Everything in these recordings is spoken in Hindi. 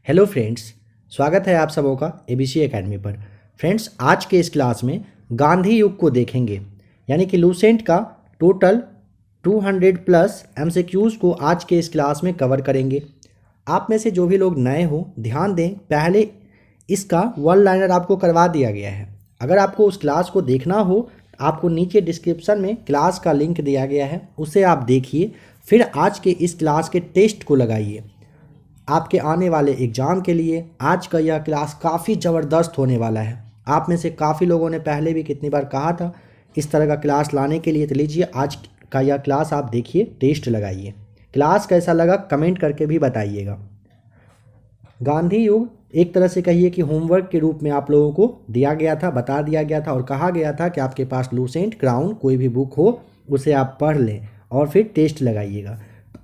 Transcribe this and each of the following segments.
हेलो फ्रेंड्स, स्वागत है आप सबों का एबीसी एकेडमी पर। फ्रेंड्स, आज के इस क्लास में गांधी युग को देखेंगे, यानी कि लूसेंट का टोटल 200 प्लस एमसीक्यूज़ को आज के इस क्लास में कवर करेंगे। आप में से जो भी लोग नए हो ध्यान दें, पहले इसका वन लाइनर आपको करवा दिया गया है। अगर आपको उस क्लास को देखना हो, आपको नीचे डिस्क्रिप्शन में क्लास का लिंक दिया गया है, उसे आप देखिए, फिर आज के इस क्लास के टेस्ट को लगाइए। आपके आने वाले एग्ज़ाम के लिए आज का यह क्लास काफ़ी ज़बरदस्त होने वाला है। आप में से काफ़ी लोगों ने पहले भी कितनी बार कहा था इस तरह का क्लास लाने के लिए, तो लीजिए आज का यह क्लास आप देखिए, टेस्ट लगाइए। क्लास कैसा लगा कमेंट करके भी बताइएगा। गांधी युग एक तरह से कहिए कि होमवर्क के रूप में आप लोगों को दिया गया था, बता दिया गया था और कहा गया था कि आपके पास लूसेंट, क्राउन कोई भी बुक हो उसे आप पढ़ लें और फिर टेस्ट लगाइएगा।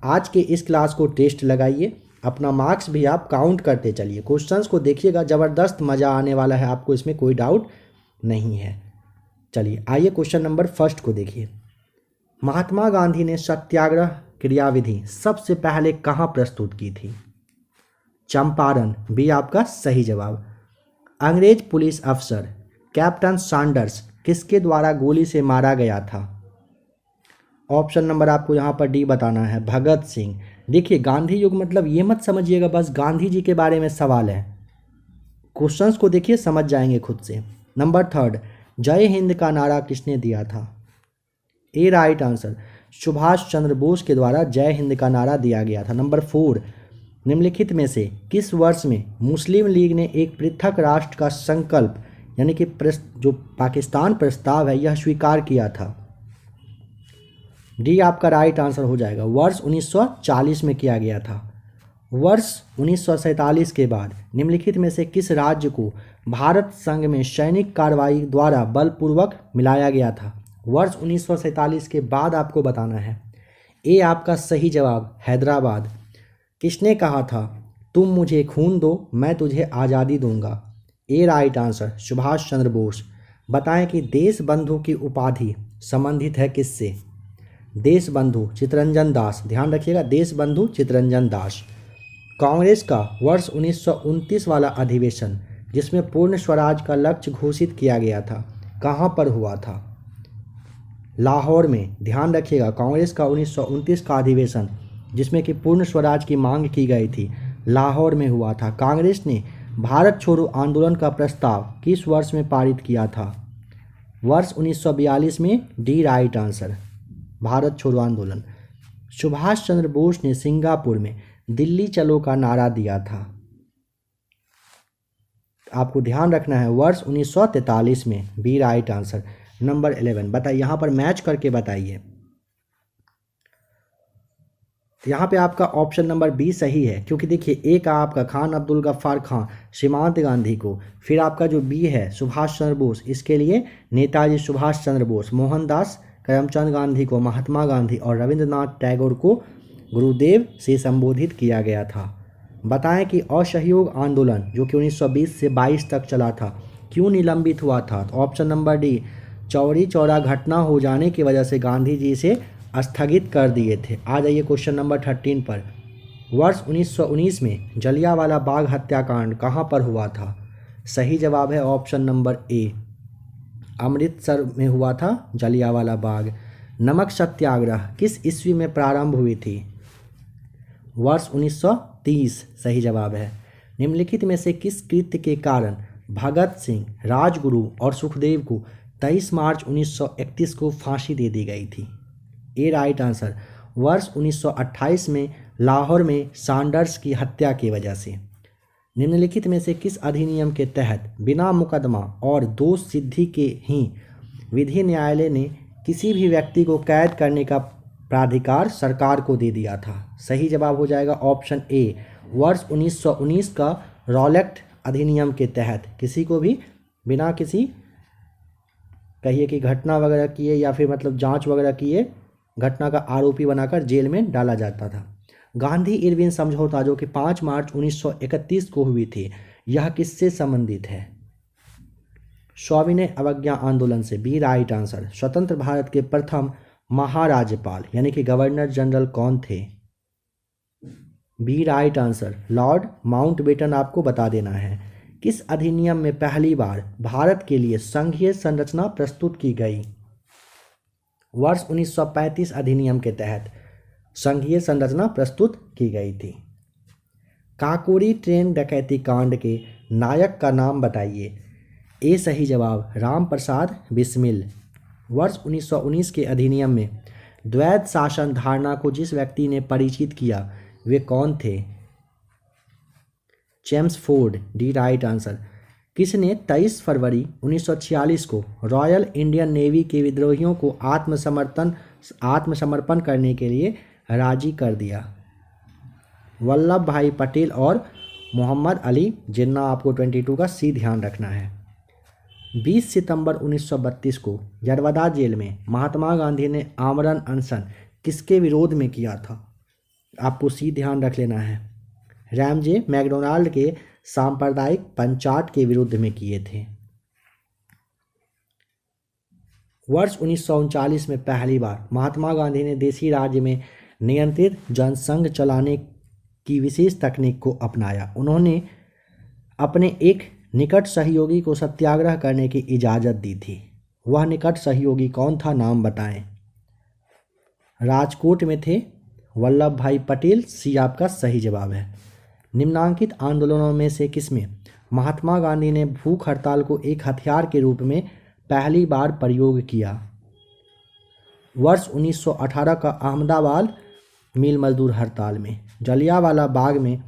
आज के इस क्लास को टेस्ट लगाइए, अपना मार्क्स भी आप काउंट करते चलिए। क्वेश्चंस को देखिएगा, ज़बरदस्त मज़ा आने वाला है आपको, इसमें कोई डाउट नहीं है। चलिए आइए क्वेश्चन नंबर फर्स्ट को देखिए। महात्मा गांधी ने सत्याग्रह क्रियाविधि सबसे पहले कहाँ प्रस्तुत की थी? चंपारण, बी आपका सही जवाब। अंग्रेज पुलिस अफसर कैप्टन सैंडर्स किसके द्वारा गोली से मारा गया था? ऑप्शन नंबर आपको यहाँ पर डी बताना है, भगत सिंह। देखिए, गांधी युग मतलब ये मत समझिएगा बस गांधी जी के बारे में सवाल है। क्वेश्चंस को देखिए, समझ जाएंगे खुद से। नंबर थर्ड, जय हिंद का नारा किसने दिया था? ए राइट आंसर, सुभाष चंद्र बोस के द्वारा जय हिंद का नारा दिया गया था। नंबर फोर, निम्नलिखित में से किस वर्ष में मुस्लिम लीग ने एक पृथक राष्ट्र का संकल्प यानी कि जो पाकिस्तान प्रस्ताव है यह स्वीकार किया था? डी आपका राइट आंसर हो जाएगा, वर्ष 1940 में किया गया था। वर्ष 1947 के बाद निम्नलिखित में से किस राज्य को भारत संघ में सैनिक कार्रवाई द्वारा बलपूर्वक मिलाया गया था? वर्ष 1947 के बाद आपको बताना है। ए आपका सही जवाब, हैदराबाद। किसने कहा था तुम मुझे खून दो मैं तुझे आज़ादी दूंगा? ए राइट आंसर, सुभाष चंद्र बोस। बताएं कि देश बंधु की उपाधि संबंधित है किससे? देश बंधु चित्तरंजन दास, ध्यान रखिएगा, देश बंधु चित्तरंजन दास। कांग्रेस का वर्ष 1929 वाला अधिवेशन जिसमें पूर्ण स्वराज का लक्ष्य घोषित किया गया था, कहाँ पर हुआ था? लाहौर में। ध्यान रखिएगा, कांग्रेस का 1929 का अधिवेशन जिसमें कि पूर्ण स्वराज की मांग की गई थी, लाहौर में हुआ था। कांग्रेस ने भारत छोड़ो आंदोलन का प्रस्ताव किस वर्ष में पारित किया था? वर्ष 1942 में, डी राइट आंसर, भारत छोड़ो आंदोलन। सुभाष चंद्र बोस ने सिंगापुर में दिल्ली चलो का नारा दिया था, आपको ध्यान रखना है, वर्ष 1943 में, बी राइट आंसर। नंबर 11 बताइए, यहाँ पर मैच करके बताइए। यहाँ पे आपका ऑप्शन नंबर बी सही है, क्योंकि देखिए ए का आपका खान अब्दुल गफ्फार खां सीमांत गांधी को, फिर आपका जो बी है सुभाष चंद्र बोस, इसके लिए नेताजी सुभाष चंद्र बोस, मोहनदास करमचंद गांधी को महात्मा गांधी और रविंद्रनाथ टैगोर को गुरुदेव से संबोधित किया गया था। बताएं कि असहयोग आंदोलन जो कि 1920 से 22 तक चला था क्यों निलंबित हुआ था? तो option number D, Chauri Chaura घटना हो जाने की वजह से गांधी जी इसे स्थगित कर दिए थे। आ जाइए क्वेश्चन नंबर 13 पर। वर्ष 1919 में जलियांवाला बाग हत्याकांड कहाँ पर हुआ था? सही जवाब है ऑप्शन नंबर ए, अमृतसर में हुआ था जलियांवाला बाग। नमक सत्याग्रह किस ईस्वी में प्रारंभ हुई थी? वर्ष 1930 सही जवाब है। निम्नलिखित में से किस कृत्य के कारण भगत सिंह, राजगुरु और सुखदेव को 23 मार्च 1931 को फांसी दे दी गई थी? ए राइट आंसर, वर्ष 1928 में लाहौर में सैंडर्स की हत्या की वजह से। निम्नलिखित में से किस अधिनियम के तहत बिना मुकदमा और दोष सिद्धि के ही विधि न्यायालय ने किसी भी व्यक्ति को कैद करने का प्राधिकार सरकार को दे दिया था? सही जवाब हो जाएगा ऑप्शन ए, वर्ष 1919 का रॉलेक्ट अधिनियम के तहत किसी को भी बिना किसी कहिए कि घटना वगैरह किए या फिर मतलब जांच वगैरह किए घटना का आरोपी बनाकर जेल में डाला जाता था। गांधी इरविन समझौता जो कि 5 मार्च 1931 को हुई थी, यह किससे संबंधित है? सविनय अवज्ञा आंदोलन से, बी राइट आंसर। स्वतंत्र भारत के प्रथम महाराज्यपाल यानी कि गवर्नर जनरल कौन थे? B right answer, Lord Mountbatten आपको बता देना है। किस अधिनियम में पहली बार भारत के लिए संघीय संरचना प्रस्तुत की गई? वर्ष 1935 अधिनियम के तहत संघीय संरचना प्रस्तुत की गई थी। काकोरी ट्रेन डकैती कांड के नायक का नाम बताइए। ए सही जवाब, राम प्रसाद बिस्मिल। वर्ष 1919 के अधिनियम में द्वैध शासन धारणा को जिस व्यक्ति ने परिचित किया वे कौन थे? Chelmsford, D right answer. किसने 23 फरवरी 1946 को रॉयल इंडियन नेवी के विद्रोहियों को आत्मसमर्पण करने के लिए राजी कर दिया? वल्लभ भाई पटेल और मोहम्मद अली जिन्ना। आपको 22 का सी ध्यान रखना है। 20 सितंबर 1932 को यरवदा जेल में महात्मा गांधी ने आमरण अनशन किसके विरोध में किया था? आपको सी ध्यान रख लेना है। रैमजे मैकडोनाल्ड के सांप्रदायिक पंचाट के विरुद्ध में किए थे। वर्ष 1939 में पहली बार महात्मा गांधी ने देसी राज्य में नियंत्रित जनसंघ चलाने की विशेष तकनीक को अपनाया। उन्होंने अपने एक निकट सहयोगी को सत्याग्रह करने की इजाज़त दी थी। वह निकट सहयोगी कौन था? नाम बताएं। राजकोट में थे वल्लभ भाई पटेल। सी आपका सही जवाब है। निम्नांकित आंदोलनों में से किसमें महात्मा गांधी ने भूख हड़ताल को एक हथियार के रूप में पहली बार प्रयोग किया? वर्ष 1918 का अहमदाबाद मिल मजदूर हड़ताल में जलियांवाला बाग में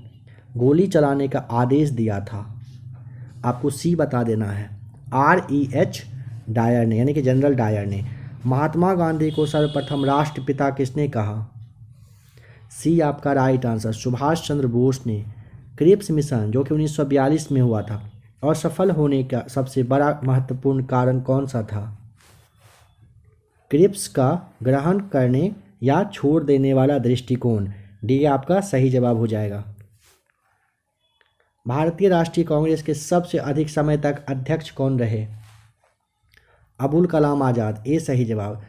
गोली चलाने का आदेश दिया था। आपको सी बता देना है। REH डायर ने, यानी कि जनरल डायर ने। महात्मा गांधी को सर्वप्रथम राष्ट्रपिता किसने कहा? सी आपका राइट आंसर, सुभाष चंद्र बोस ने। क्रिप्स मिशन जो कि 1942 में हुआ था और सफल होने का सबसे बड़ा महत्वपूर्ण कारण कौन सा था? क्रिप्स का ग्रहण करने या छोड़ देने वाला दृष्टिकोण। डी आपका सही जवाब हो जाएगा। भारतीय राष्ट्रीय कांग्रेस के सबसे अधिक समय तक अध्यक्ष कौन रहे? अबुल कलाम आज़ाद। ए सही जवाब।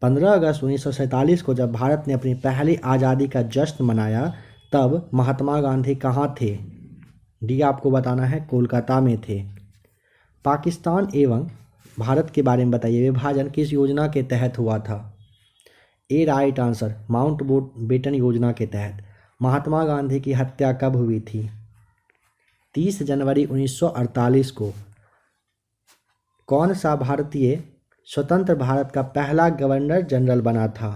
15 अगस्त 1947 को जब भारत ने अपनी पहली आज़ादी का जश्न मनाया तब महात्मा गांधी कहाँ थे? डी आपको बताना है, कोलकाता में थे। पाकिस्तान एवं भारत के बारे में बताइए। विभाजन किस योजना के तहत हुआ था? ए राइट आंसर, माउंटबेटन योजना के तहत। महात्मा गांधी की हत्या कब हुई थी? 30 जनवरी 1948 को। कौन सा भारतीय स्वतंत्र भारत का पहला गवर्नर जनरल बना था?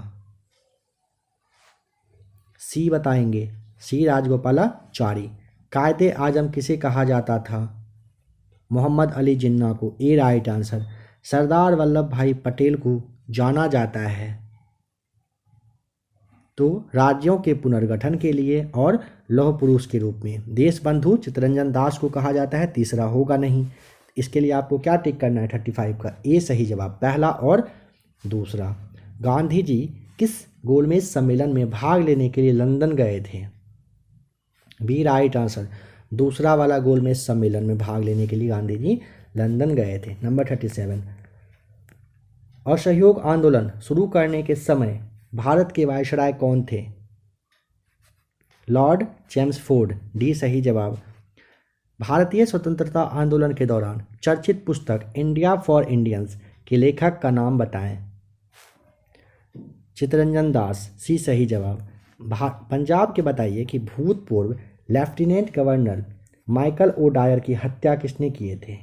सी बताएंगे, सी राजगोपालाचारी। कायदे आजम किसे कहा जाता था? मोहम्मद अली जिन्ना को। ए राइट आंसर। सरदार वल्लभ भाई पटेल को जाना जाता है तो राज्यों के पुनर्गठन के लिए और लौह पुरुष के रूप में। देशबंधु चित्तरंजन दास को कहा जाता है। तीसरा होगा नहीं। इसके लिए आपको क्या टिक करना है? 35 का ए सही जवाब, पहला और दूसरा। गांधी जी किस गोलमेज सम्मेलन में भाग लेने के लिए लंदन गए थे? बी राइट आंसर, दूसरा वाला गोलमेज सम्मेलन में भाग लेने के लिए गांधी जी लंदन गए थे। नंबर 37। असहयोग आंदोलन शुरू करने के समय भारत के वायसराय कौन थे? Lord Chelmsford. डी सही जवाब। भारतीय स्वतंत्रता आंदोलन के दौरान चर्चित पुस्तक इंडिया फॉर इंडियंस के लेखक का नाम बताएं। चित्तरंजन दास। सी सही जवाब। पंजाब के बताइए कि भूतपूर्व lieutenant governor Michael O'Dwyer की हत्या किसने किए थे?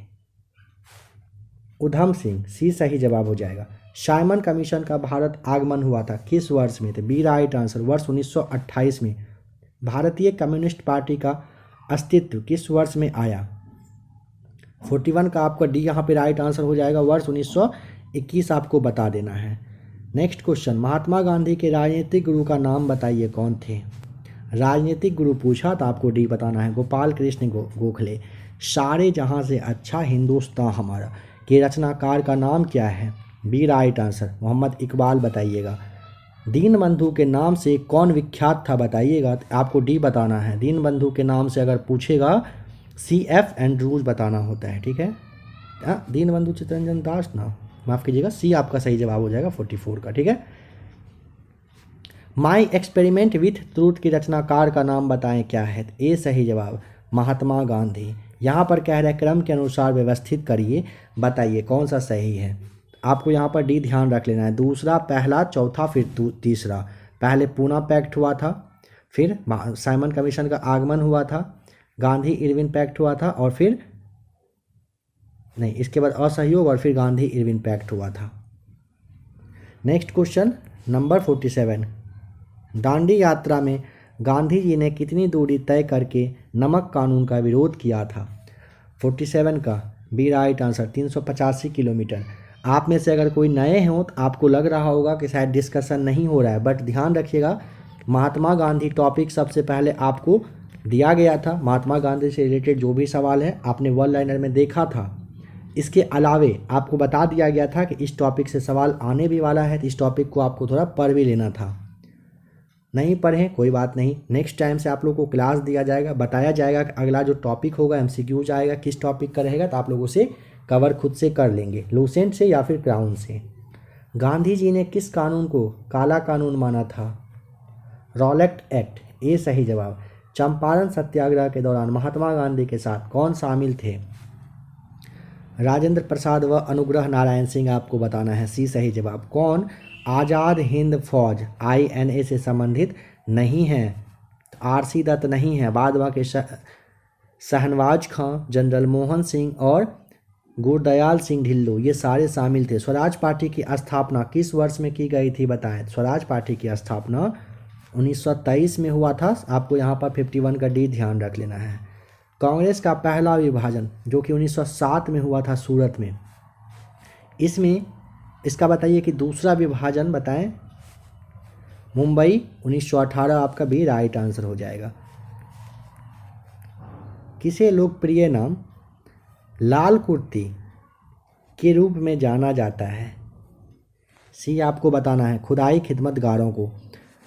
उधम सिंह। सी सही जवाब हो जाएगा। साइमन कमीशन का भारत आगमन हुआ था किस वर्ष में? थे बी राइट आंसर, वर्ष 1928 में। भारतीय कम्युनिस्ट पार्टी का अस्तित्व किस वर्ष में आया? 41 का आपका डी यहाँ पे राइट आंसर हो जाएगा, वर्ष 1921 आपको बता देना है। नेक्स्ट क्वेश्चन, महात्मा गांधी के राजनीतिक गुरु का नाम बताइए, कौन थे? राजनीतिक गुरु पूछा तो आपको डी बताना है। गोपाल कृष्ण गोखले। सारे जहां से अच्छा हिंदुस्तान हमारा के रचनाकार का नाम क्या है? B right answer, Mohammad Iqbal बताइएगा। दीनबंधु के नाम से कौन विख्यात था बताइएगा, आपको डी बताना है। दीनबंधु के नाम से अगर पूछेगा CF एंड्रूज बताना होता है, ठीक है। दीनबंधु चित्तरंजन दास ना, माफ़ कीजिएगा, सी आपका सही जवाब हो जाएगा 44 का, ठीक है। माई एक्सपेरिमेंट विथ ट्रूथ की रचनाकार का नाम बताएं क्या है। ए सही जवाब महात्मा गांधी। यहाँ पर कह रहे हैं क्रम के अनुसार व्यवस्थित करिए, बताइए कौन सा सही है। आपको यहाँ पर डी ध्यान रख लेना है, दूसरा पहला चौथा फिर तीसरा। पहले पूना पैक्ट हुआ था, फिर साइमन कमीशन का आगमन हुआ था, गांधी इरविन पैक्ट हुआ था, और फिर नहीं, इसके बाद असहयोग और फिर गांधी इरविन पैक्ट हुआ था। नेक्स्ट क्वेश्चन नंबर 47, दांडी यात्रा में गांधी जी ने कितनी दूरी तय करके नमक कानून का विरोध किया था। 47 का बी राइट आंसर 385 किलोमीटर। आप में से अगर कोई नए हों तो आपको लग रहा होगा कि शायद डिस्कशन नहीं हो रहा है, बट ध्यान रखिएगा महात्मा गांधी टॉपिक सबसे पहले आपको दिया गया था। महात्मा गांधी से रिलेटेड जो भी सवाल है आपने वन लाइनर में देखा था। इसके अलावे आपको बता दिया गया था कि इस टॉपिक से सवाल आने भी वाला है, तो इस टॉपिक को आपको थोड़ा पढ़ भी लेना था। नहीं पढ़ें कोई बात नहीं, नेक्स्ट टाइम से आप लोगों को क्लास दिया जाएगा, बताया जाएगा कि अगला जो टॉपिक होगा एमसीक्यूज आएगा किस टॉपिक का रहेगा, तो आप लोगों से कवर खुद से कर लेंगे, लूसेंट से या फिर क्राउन से। गांधी जी ने किस कानून को काला कानून माना था। Rowlatt act. ए सही जवाब। चंपारण सत्याग्रह के दौरान महात्मा गांधी के साथ कौन शामिल थे। राजेंद्र प्रसाद व अनुग्रह नारायण सिंह आपको बताना है। सी सही जवाब। कौन आज़ाद हिंद फौज INA से संबंधित नहीं है। RC दत्त नहीं है, बाद के शहनवाज खां, जनरल मोहन सिंह और गुरदयाल सिंह ढिल्लों ये सारे शामिल थे। स्वराज पार्टी की स्थापना किस वर्ष में की गई थी बताएं। स्वराज पार्टी की स्थापना 1923 में हुआ था। आपको यहाँ पर 51 का डी ध्यान रख लेना है। कांग्रेस का पहला विभाजन जो कि 1907 में हुआ था सूरत में, इसमें इसका बताइए कि दूसरा विभाजन बताएं। मुंबई 1918 आपका भी राइट आंसर हो जाएगा। किसे लोकप्रिय नाम लाल कुर्ती के रूप में जाना जाता है। सी आपको बताना है खुदाई खिदमतगारों को।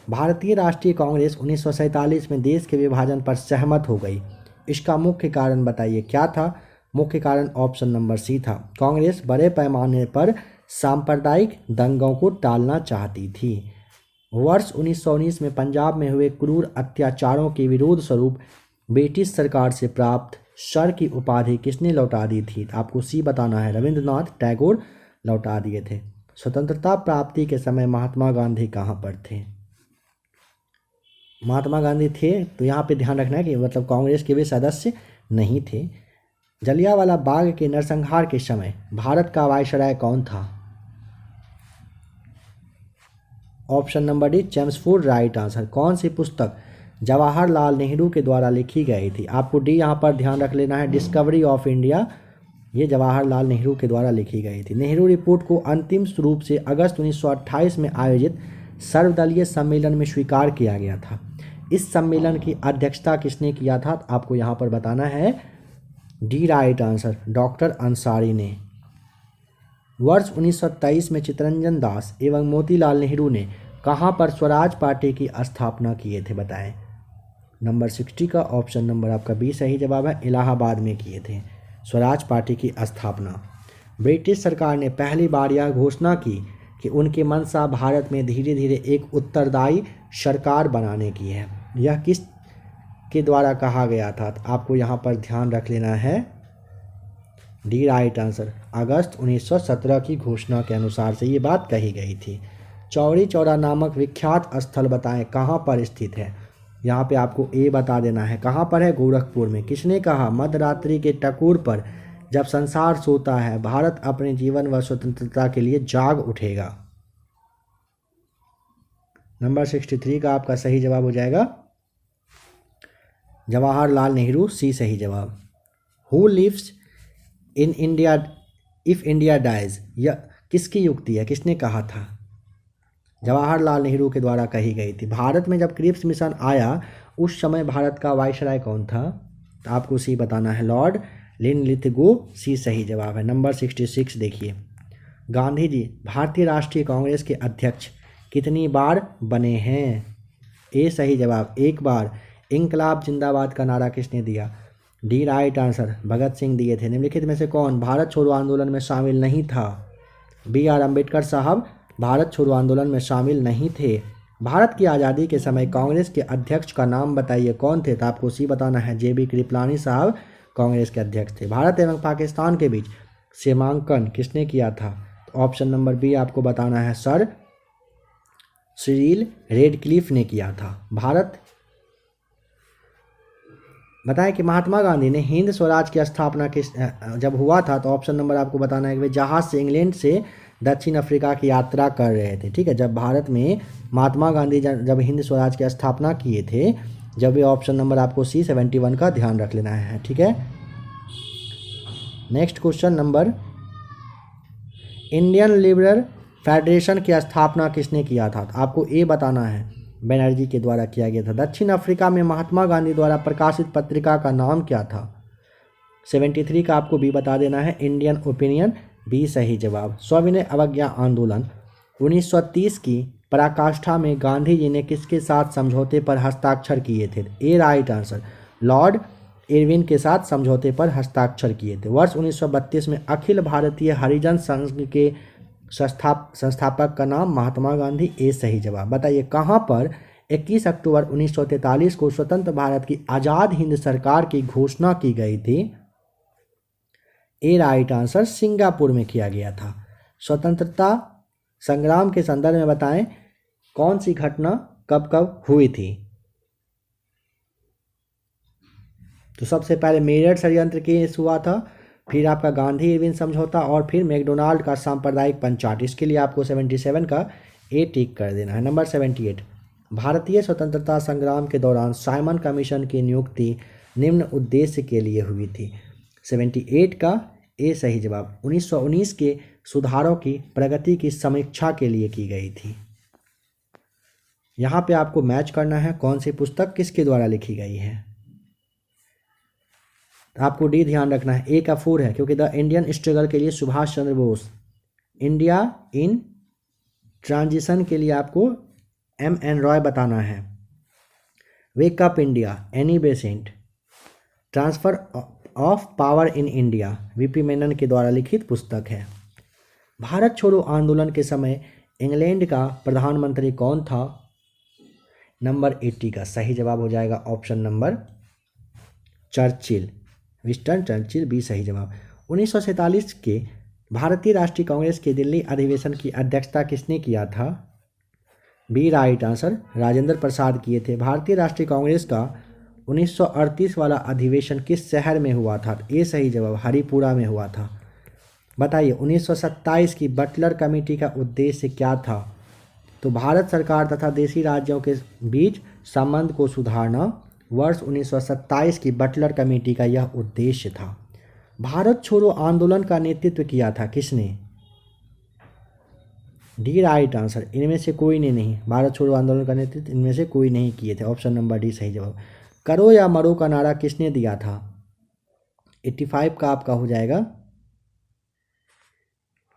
भारतीय राष्ट्रीय कांग्रेस 1947 में देश के विभाजन पर सहमत हो गई, इसका मुख्य कारण बताइए क्या था। मुख्य कारण ऑप्शन नंबर सी था, कांग्रेस बड़े पैमाने पर सांप्रदायिक दंगों को टालना चाहती थी। वर्ष 1919 में पंजाब में हुए क्रूर अत्याचारों के विरोध स्वरूप ब्रिटिश सरकार से प्राप्त सर की उपाधि किसने लौटा दी थी। आपको सी बताना है, रविंद्रनाथ टैगोर लौटा दिए थे। स्वतंत्रता प्राप्ति के समय महात्मा गांधी कहाँ पर थे। महात्मा गांधी थे तो यहाँ पे ध्यान रखना है कि मतलब कांग्रेस के वे सदस्य नहीं थे। जलियांवाला बाग के नरसंहार के समय भारत का वायसराय कौन था। Option number D Chelmsford right answer. कौन सी पुस्तक जवाहरलाल नेहरू के द्वारा लिखी गई थी। आपको डी यहाँ पर ध्यान रख लेना है, डिस्कवरी ऑफ इंडिया, ये जवाहरलाल नेहरू के द्वारा लिखी गई थी। नेहरू रिपोर्ट को अंतिम रूप से अगस्त 1928 में आयोजित सर्वदलीय सम्मेलन में स्वीकार किया गया था। इस सम्मेलन की अध्यक्षता किसने किया था। आपको यहाँ पर बताना है D right answer, doctor Ansari ने। वर्ष 1923 में चित्तरंजन दास एवं मोतीलाल नेहरू ने कहाँ पर स्वराज पार्टी की स्थापना किए थे बताएं। नंबर 60 का ऑप्शन नंबर आपका बी सही जवाब है, इलाहाबाद में किए थे स्वराज पार्टी की स्थापना। ब्रिटिश सरकार ने पहली बार यह घोषणा की कि उनकी मंशा भारत में धीरे धीरे एक उत्तरदायी सरकार बनाने की है। यह किस के द्वारा कहा गया था। तो आपको यहाँ पर ध्यान रख लेना है डी राइट आंसर, अगस्त 1917 की घोषणा के अनुसार से ये बात कही गई थी। चौरी चौरा नामक विख्यात स्थल बताएं कहाँ पर स्थित है। यहाँ पे आपको ए बता देना है, कहाँ पर है, गोरखपुर में। किसने कहा, मध्यरात्रि के टकोर पर जब संसार सोता है भारत अपने जीवन व स्वतंत्रता के लिए जाग उठेगा। नंबर 63 का आपका सही जवाब हो जाएगा जवाहरलाल नेहरू, सी सही जवाब। Who lives in India if India dies, यह किसकी युक्ति है, किसने कहा था। जवाहरलाल नेहरू के द्वारा कही गई थी। भारत में जब क्रिप्स मिशन आया उस समय भारत का वायसराय कौन था। तो आपको सी बताना है, लॉर्ड लिनलिथगो, सी सही जवाब है। नंबर 66 देखिए, गांधी जी भारतीय राष्ट्रीय कांग्रेस के अध्यक्ष कितनी बार बने हैं। ए सही जवाब, एक बार। इंकलाब जिंदाबाद का नारा किसने दिया। D right answer, Bhagat Singh दिए थे। निम्नलिखित में से कौन भारत छोड़ो आंदोलन में शामिल नहीं था। बी आर अम्बेडकर साहब भारत छोड़ो आंदोलन में शामिल नहीं थे। भारत की आज़ादी के समय कांग्रेस के अध्यक्ष का नाम बताइए, कौन थे? तो आपको सी बताना है, JB कृपलानी साहब कांग्रेस के अध्यक्ष थे। भारत एवं पाकिस्तान के बीच सीमांकन किसने किया था? तो ऑप्शन नंबर बी आपको बताना है, सर सिरिल रेडक्लिफ ने किया था। भारत बताएं कि महात्मा गांधी ने हिंद स्वराज की स्थापना किस जब हुआ था, तो ऑप्शन नंबर आपको बताना है कि वे जहाज से इंग्लैंड से दक्षिण अफ्रीका की यात्रा कर रहे थे। ठीक है, जब भारत में महात्मा गांधी जब हिंद स्वराज की स्थापना किए थे, जब वे ऑप्शन नंबर आपको सी 71 का ध्यान रख लेना है। ठीक है, next question number, Indian liberal federation की स्थापना किसने किया था? तो आपको ए बताना है, बनर्जी के द्वारा किया गया था। दक्षिण अफ्रीका में महात्मा गांधी द्वारा प्रकाशित पत्रिका का नाम क्या था? 73 का आपको बी बता देना है, इंडियन ओपिनियन, बी सही जवाब। सविनय अवज्ञा आंदोलन 1930 की पराकाष्ठा में गांधी जी ने किसके साथ समझौते पर हस्ताक्षर किए थे? ए राइट आंसर, लॉर्ड इरविन के साथ समझौते पर हस्ताक्षर किए थे। वर्ष 1932 में अखिल भारतीय हरिजन संघ के संस्थापक का नाम महात्मा गांधी, ए सही जवाब। बताइए कहाँ पर 21 अक्टूबर 1943 को स्वतंत्र भारत की आज़ाद हिंद सरकार की घोषणा की गई थी? ए राइट आंसर, सिंगापुर में किया गया था। स्वतंत्रता संग्राम के संदर्भ में बताएं कौन सी घटना कब कब हुई थी? तो सबसे पहले मेरठ षड्यंत्र केस हुआ था, फिर आपका गांधी इरविन समझौता, और फिर मैकडोनाल्ड का सांप्रदायिक पंचायत। इसके लिए आपको 77 का ए टिक कर देना है। नंबर 78, भारतीय स्वतंत्रता संग्राम के दौरान साइमन कमीशन की नियुक्ति निम्न उद्देश्य के लिए हुई थी? 78 का ए सही जवाब। 1919 के सुधारों की प्रगति की समीक्षा के लिए की गई थी। यहाँ पे आपको मैच करना है कौन सी पुस्तक किसके द्वारा लिखी गई है। आपको डी ध्यान रखना है, ए का 4 है क्योंकि द इंडियन स्ट्रगल के लिए Subhash Chandra Bose, India in transition के लिए आपको MN रॉय बताना है, wake up India Annie Besant, transfer of power in India VP Menon के द्वारा लिखित पुस्तक है। भारत छोड़ो आंदोलन के समय इंग्लैंड का प्रधानमंत्री कौन था? नंबर 80 का सही जवाब हो जाएगा option number Churchill, Winston Churchill, B सही जवाब। 1947 के भारतीय राष्ट्रीय कांग्रेस के दिल्ली अधिवेशन की अध्यक्षता किसने किया था? B right answer, Rajendra Prasad किए थे। भारतीय राष्ट्रीय कांग्रेस का 1938 वाला अधिवेशन किस शहर में हुआ था? ए सही जवाब, हरिपुरा में हुआ था। बताइए 1927 की बटलर कमेटी का उद्देश्य क्या था? तो भारत सरकार तथा देशी राज्यों के बीच संबंध को सुधारना वर्ष 1927 की बटलर कमेटी का यह उद्देश्य था। भारत छोड़ो आंदोलन का नेतृत्व किया था किसने? डी राइट आंसर, इनमें से कोई ने नहीं। भारत छोड़ो आंदोलन का नेतृत्व इनमें से कोई नहीं किए थे। ऑप्शन नंबर डी सही जवाब। करो या मरो का नारा किसने दिया था? 85 का आपका हो जाएगा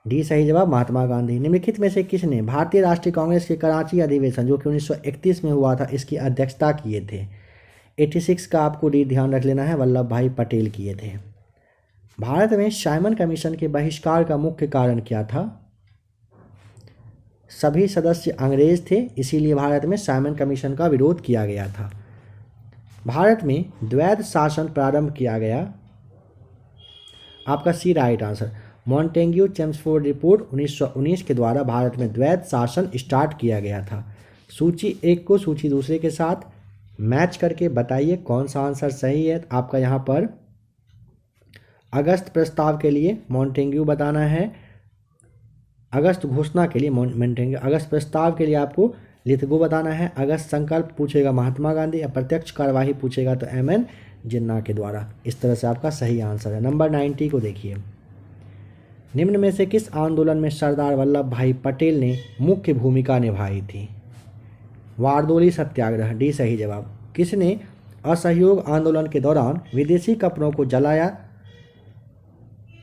डी सही जवाब, महात्मा गांधी। निम्नलिखित में से किसने भारतीय राष्ट्रीय कांग्रेस के कराची अधिवेशन जो कि 1931 में हुआ था इसकी अध्यक्षता किए थे? 86 का आपको डी ध्यान रख लेना है, वल्लभ भाई पटेल किए थे। भारत में साइमन कमीशन के बहिष्कार का मुख्य कारण क्या था? सभी सदस्य अंग्रेज थे, इसीलिए भारत में साइमन कमीशन का विरोध किया गया था। भारत में द्वैध शासन प्रारंभ किया गया, आपका C right answer. Montagu Chelmsford report 1919 के द्वारा भारत में द्वैध शासन स्टार्ट किया गया था। सूची एक को सूची दूसरे के साथ मैच करके बताइए कौन सा आंसर सही है। आपका यहाँ पर अगस्त प्रस्ताव के लिए मॉन्टेग्यू बताना है, अगस्त घोषणा के लिए मॉन्टेग्यू, अगस्त प्रस्ताव के लिए आपको लिथगो बताना है, अगस्त संकल्प पूछेगा महात्मा गांधी, अप्रत्यक्ष कार्यवाही पूछेगा तो MN जिन्ना के द्वारा। इस तरह से आपका सही आंसर है। नंबर 90 को देखिए, निम्न में से किस आंदोलन में सरदार वल्लभ भाई पटेल ने मुख्य भूमिका निभाई थी? वारदोली सत्याग्रह, डी सही जवाब। किसने असहयोग आंदोलन के दौरान विदेशी कपड़ों को जलाया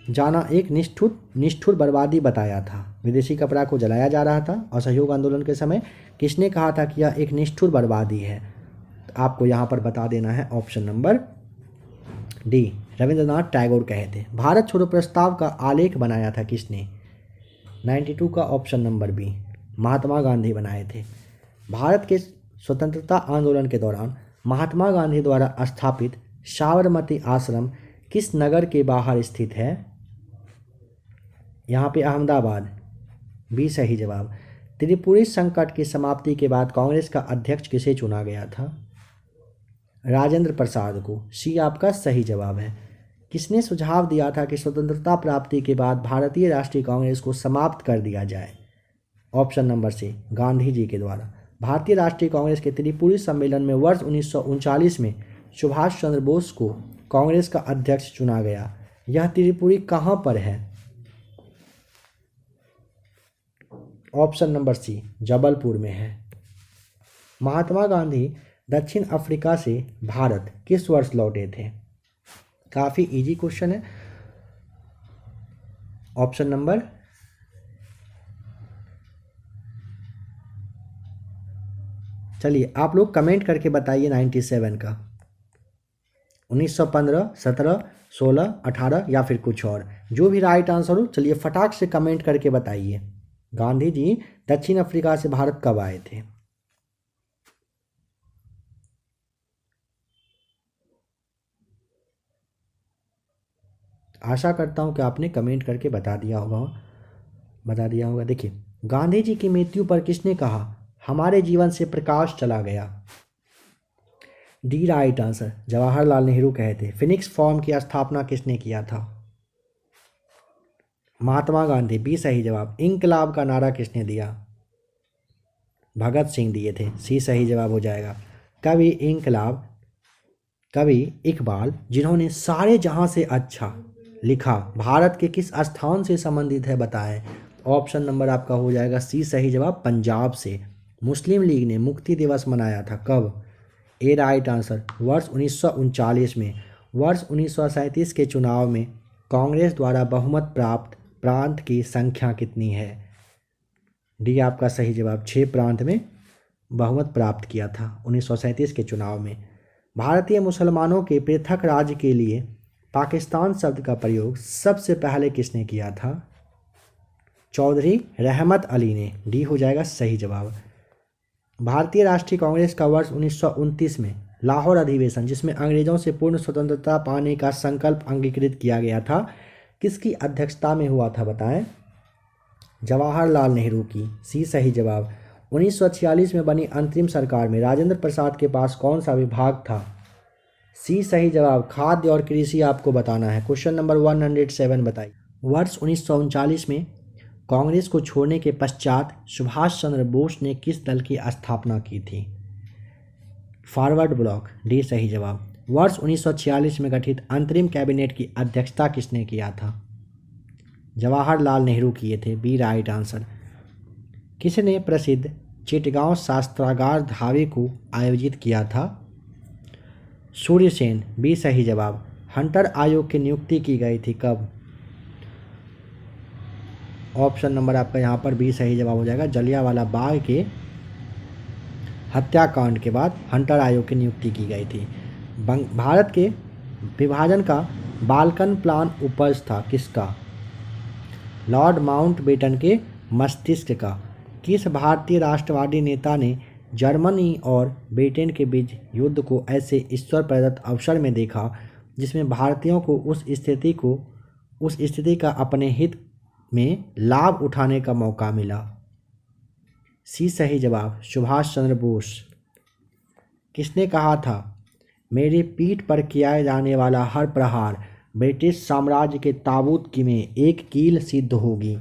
जाना एक निष्ठुर बर्बादी बताया था? विदेशी कपड़ा को जलाया जा रहा था असहयोग आंदोलन के समय, किसने कहा था कि यह एक निष्ठुर बर्बादी है? तो आपको यहाँ पर बता देना है option number D, Rabindranath Tagore कहे थे। भारत छोड़ो प्रस्ताव का आलेख बनाया था किसने? 92 का option number B, Mahatma Gandhi बनाए थे। भारत के स्वतंत्रता आंदोलन के दौरान महात्मा गांधी द्वारा स्थापित साबरमती आश्रम किस नगर के बाहर स्थित है? यहाँ पे अहमदाबाद, बी सही जवाब। त्रिपुरी संकट की समाप्ति के बाद कांग्रेस का अध्यक्ष किसे चुना गया था? राजेंद्र प्रसाद को, सी आपका सही जवाब है। किसने सुझाव दिया था कि स्वतंत्रता प्राप्ति के बाद भारतीय राष्ट्रीय कांग्रेस को समाप्त कर दिया जाए? ऑप्शन नंबर सी, गांधी जी के द्वारा। भारतीय राष्ट्रीय कांग्रेस के त्रिपुरी सम्मेलन में वर्ष 1939 में सुभाष चंद्र बोस को कांग्रेस का अध्यक्ष चुना गया। यह त्रिपुरी कहाँ पर है? ऑप्शन नंबर सी, जबलपुर में है। महात्मा गांधी दक्षिण अफ्रीका से भारत किस वर्ष लौटे थे? काफ़ी इजी क्वेश्चन है। ऑप्शन नंबर चलिए आप लोग कमेंट करके बताइए 97 का, 1915, 17, 16, 18 या फिर कुछ और, जो भी राइट आंसर हो चलिए फटाक से कमेंट करके बताइए। गांधी जी दक्षिण अफ्रीका से भारत कब आए थे? आशा करता हूं कि आपने कमेंट करके बता दिया होगा। देखिए, गांधी जी की मृत्यु पर किसने कहा हमारे जीवन से प्रकाश चला गया? D right answer, Jawaharlal Nehru कहे थे। फिनिक्स फॉर्म की स्थापना किसने किया था? महात्मा गांधी, बी सही जवाब। इंकलाब का नारा किसने दिया? भगत सिंह दिए थे, सी सही जवाब हो जाएगा। कवि इकबाल जिन्होंने सारे जहां से अच्छा लिखा भारत के किस स्थान से संबंधित है बताएं? ऑप्शन नंबर आपका हो जाएगा सी सही जवाब, पंजाब से। मुस्लिम लीग ने मुक्ति दिवस मनाया था कब? ए राइट आंसर, वर्ष 1939 में। वर्ष 1937 के चुनाव में कांग्रेस द्वारा बहुमत प्राप्त प्रांत की संख्या कितनी है? डी आपका सही जवाब, 6 प्रांत में बहुमत प्राप्त किया था 1937 के चुनाव में। भारतीय मुसलमानों के पृथक राज्य के लिए पाकिस्तान शब्द का प्रयोग सबसे पहले किसने किया था? चौधरी रहमत अली ने, डी हो जाएगा सही जवाब। भारतीय राष्ट्रीय कांग्रेस का वर्ष 1929 में लाहौर अधिवेशन, जिसमें अंग्रेजों से पूर्ण स्वतंत्रता पाने का संकल्प अंगीकृत किया गया था, किसकी अध्यक्षता में हुआ था बताएं? जवाहरलाल नेहरू की, सी सही जवाब। 1946 में बनी अंतरिम सरकार में राजेंद्र प्रसाद के पास कौन सा विभाग था? सी सही जवाब, खाद्य और कृषि आपको बताना है। क्वेश्चन नंबर 107 बताइए। वर्ष 1939 में कांग्रेस को छोड़ने के पश्चात सुभाष चंद्र बोस ने किस दल की स्थापना की थी? फॉरवर्ड ब्लॉक, डी सही जवाब। वर्ष 1946 में गठित अंतरिम कैबिनेट की अध्यक्षता किसने किया था? जवाहरलाल नेहरू किए थे, बी राइट आंसर। किसने प्रसिद्ध चिटगांव शास्त्रागार धावे को आयोजित किया था? सूर्य सेन, बी सही जवाब। हंटर आयोग की नियुक्ति की गई थी कब? ऑप्शन नंबर आपका यहाँ पर बी सही जवाब हो जाएगा। जलियांवाला बाग के हत्याकांड के बाद हंटर आयोग की नियुक्ति की गई थी। भारत के विभाजन का बाल्कन प्लान उपज था किसका? लॉर्ड माउंटबेटन के मस्तिष्क का। किस भारतीय राष्ट्रवादी नेता ने जर्मनी और ब्रिटेन के बीच युद्ध को ऐसे ईश्वर प्रदत्त अवसर में देखा जिसमें भारतीयों को उस स्थिति का अपने हित में लाभ उठाने का मौका मिला? सी सही जवाब, सुभाष चंद्र बोस। किसने कहा था मेरी पीठ पर किया जाने वाला हर प्रहार ब्रिटिश साम्राज्य के ताबूत की में एक कील सिद्ध होगी?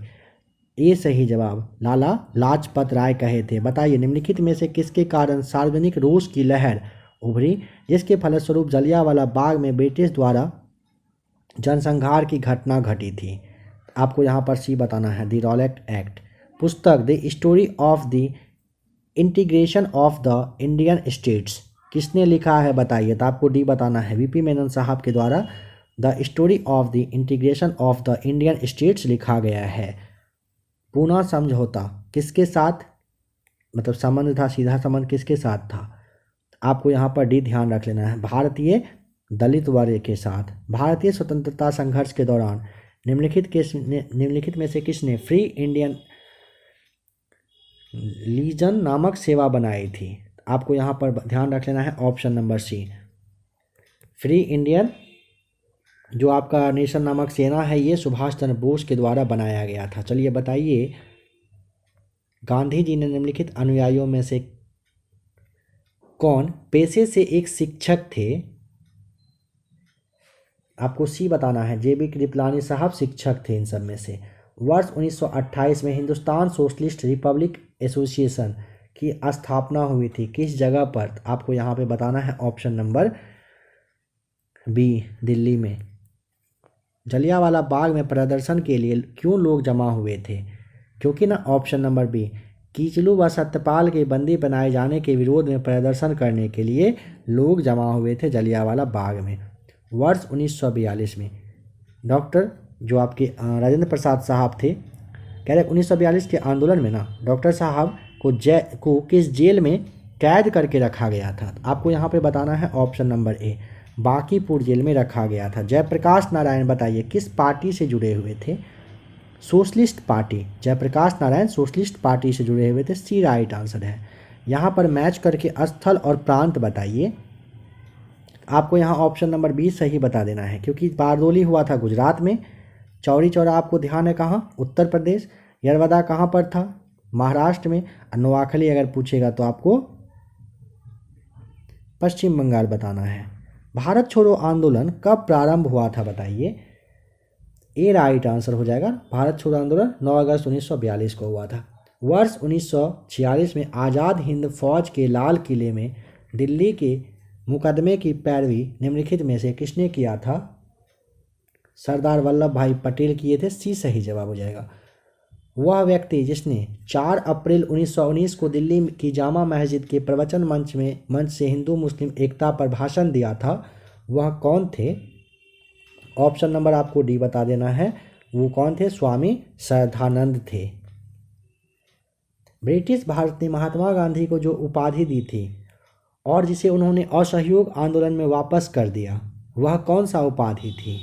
ए सही जवाब, लाला लाजपत राय कहे थे। बताइए निम्नलिखित में से किसके कारण सार्वजनिक रोष की लहर उभरी जिसके फलस्वरूप जलियांवाला बाग में ब्रिटिश द्वारा जनसंहार की घटना घटी थी? आपको यहाँ पर सी बताना है, द रॉलेट एक्ट। पुस्तक the story of the integration of the Indian states किसने लिखा है बताइए? तो आपको डी बताना है, वीपी मेनन साहब के द्वारा the story of the integration of the Indian states लिखा गया है। पूना समझौता किसके साथ मतलब संबंध था, सीधा संबंध किसके साथ था? आपको यहाँ पर डी ध्यान रख लेना है, भारतीय दलित वर्ग के साथ। भारतीय स्वतंत्रता संघर्ष के दौरान निम्नलिखित में से किसने फ्री इंडियन लीजन नामक सेवा बनाई थी। आपको यहाँ पर ध्यान रख लेना है option number C. Free Indian जो आपका नेशन नामक सेना है ये सुभाष चंद्र बोस के द्वारा बनाया गया था। चलिए बताइए, गांधी जी ने निम्नलिखित अनुयायियों में से कौन पेशे से एक शिक्षक थे? आपको सी बताना है। जेबी कृपलानी साहब शिक्षक थे इन सब में से। वर्ष 1928 में हिंदुस्तान सोशलिस्ट रिपब्लिक एसोसिएशन की स्थापना हुई थी। किस जगह पर? आपको यहाँ पे बताना है ऑप्शन नंबर बी, दिल्ली में। जलियांवाला बाग में प्रदर्शन के लिए क्यों लोग जमा हुए थे? क्योंकि ना ऑप्शन नंबर बी, कीचलू व सत्यपाल के बंदी बनाए जाने के विरोध में प्रदर्शन करने के लिए लोग जमा हुए थे जलियांवाला बाग में। वर्ष 1942 में डॉक्टर जो आपके राजेंद्र प्रसाद साहब थे, कह रहे 1942 के आंदोलन में ना डॉक्टर साहब को किस जेल में कैद करके रखा गया था? आपको यहाँ पे बताना है option number A, Bankipur jail में रखा गया था। जयप्रकाश नारायण बताइए किस पार्टी से जुड़े हुए थे? Socialist party. Jayaprakash Narayan socialist party से जुड़े हुए थे। सी राइट आंसर है। यहाँ पर मैच करके स्थल और प्रांत बताइए। आपको यहाँ ऑप्शन नंबर बी सही बता देना है, क्योंकि बारदोली हुआ था गुजरात में। चौरी चौरा आपको ध्यान है कहाँ? उत्तर प्रदेश। यरवदा कहाँ पर था? महाराष्ट्र में। नोआखली अगर पूछेगा तो आपको पश्चिम बंगाल बताना है। भारत छोड़ो आंदोलन कब प्रारंभ हुआ था बताइए। ए राइट आंसर हो जाएगा। भारत छोड़ो आंदोलन 9 अगस्त 1942 को हुआ था। वर्ष 1946 में आज़ाद हिंद फौज के लाल किले में दिल्ली के मुकदमे की पैरवी निम्नलिखित में से किसने किया था? सरदार वल्लभ भाई पटेल किए थे। सी सही जवाब हो जाएगा। वह व्यक्ति जिसने 4 अप्रैल 1919 को दिल्ली की जामा मस्जिद के प्रवचन मंच से हिंदू मुस्लिम एकता पर भाषण दिया था, वह कौन थे? ऑप्शन नंबर आपको डी बता देना है। वो कौन थे? स्वामी श्रद्धानंद थे। ब्रिटिश भारत ने महात्मा गांधी को जो उपाधि दी थी और जिसे उन्होंने असहयोग आंदोलन में वापस कर दिया, वह कौन सा उपाधि थी?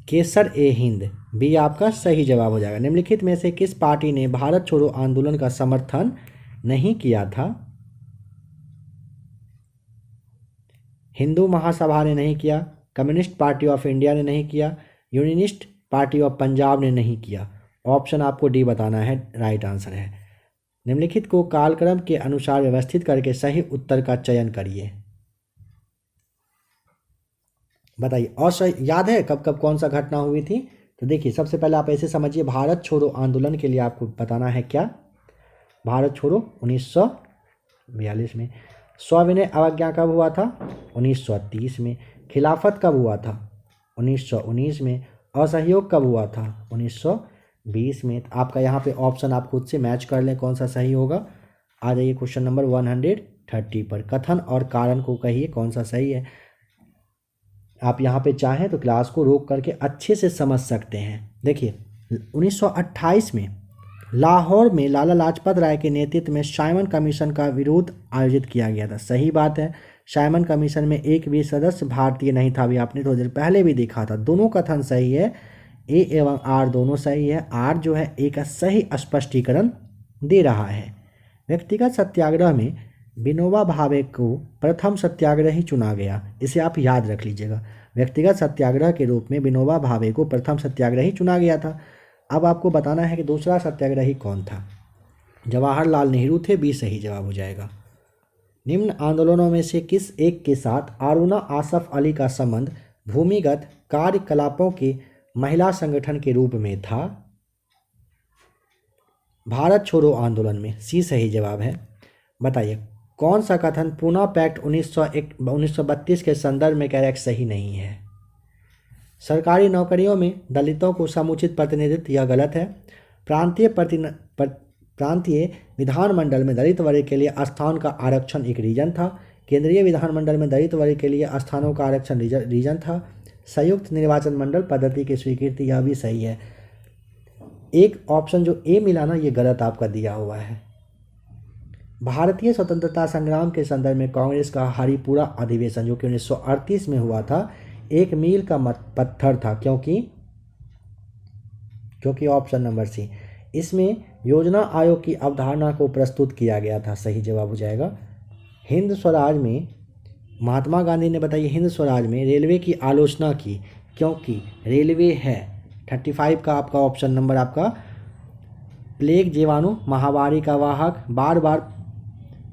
केसर ए हिंद। बी आपका सही जवाब हो जाएगा। निम्नलिखित में से किस पार्टी ने भारत छोड़ो आंदोलन का समर्थन नहीं किया था? हिंदू महासभा ने नहीं किया, कम्युनिस्ट पार्टी ऑफ इंडिया ने नहीं किया, यूनियनिस्ट पार्टी ऑफ पंजाब ने नहीं किया। ऑप्शन आपको डी बताना है, राइट आंसर है। निम्नलिखित को कालक्रम के अनुसार व्यवस्थित करके सही उत्तर का चयन करिए। बताइए। और याद है कब कब कौन सा घटना हुई थी? तो देखिए, सबसे पहले आप ऐसे समझिए, भारत छोड़ो आंदोलन के लिए आपको बताना है क्या? भारत छोड़ो 1942 में। सविनय अवज्ञा कब हुआ था? 1930 में। खिलाफत कब हुआ था? 1919 में। असहयोग कब हुआ था? 1920 में। आपका यहाँ पे ऑप्शन आप खुद से मैच कर लें कौन सा सही होगा। आ जाइए क्वेश्चन नंबर 130 पर। कथन और कारण को कहिए कौन सा सही है। आप यहाँ पे चाहें तो क्लास को रोक करके अच्छे से समझ सकते हैं। देखिए, 1928 में लाहौर में लाला लाजपत राय के नेतृत्व में साइमन कमीशन का विरोध आयोजित किया गया था। सही बात है। साइमन कमीशन में एक भी सदस्य भारतीय नहीं था। अभी आपने थोड़ी देर पहले भी देखा था। दोनों कथन सही है। ए एवं आर दोनों सही है। आर जो है ए का सही स्पष्टीकरण दे रहा है। व्यक्तिगत सत्याग्रह में विनोबा भावे को प्रथम सत्याग्रही चुना गया। इसे आप याद रख लीजिएगा। व्यक्तिगत सत्याग्रह के रूप में विनोबा भावे को प्रथम सत्याग्रही चुना गया था। अब आपको बताना है कि दूसरा सत्याग्रही कौन था। जवाहरलाल नेहरू थे। बी सही जवाब हो जाएगा। निम्न आंदोलनों में से किस एक के साथ अरुणा आसफ अली का संबंध भूमिगत कार्यकलापों के महिला संगठन के रूप में था? भारत छोड़ो आंदोलन में। सी सही जवाब है। बताइए, कौन सा कथन पूना पैक्ट 1932 के संदर्भ में कह रहा है सही नहीं है? सरकारी नौकरियों में दलितों को समुचित प्रतिनिधित्व यह गलत है। प्रांतीय विधानमंडल में दलित वर्ग के लिए स्थान का आरक्षण एक रीजन था। केंद्रीय विधानमंडल में दलित वर्ग के लिए स्थानों का आरक्षण रीजन था। संयुक्त निर्वाचन मंडल पद्धति की स्वीकृति, यह भी सही है। एक ऑप्शन जो ए मिला ना, ये गलत आपका दिया हुआ है। भारतीय स्वतंत्रता संग्राम के संदर्भ में कांग्रेस का हरिपुरा अधिवेशन जो कि 1938 में हुआ था, एक मील का पत्थर था। क्योंकि ऑप्शन नंबर सी, इसमें योजना आयोग की अवधारणा को प्रस्तुत किया गया था? सही जवाब हो जाएगा हिंद स्वराज में। महात्मा गांधी ने बताइए हिंद स्वराज में रेलवे की आलोचना की, क्योंकि रेलवे है 35 का आपका ऑप्शन नंबर आपका प्लेग जीवाणु महामारी का वाहक, बार बार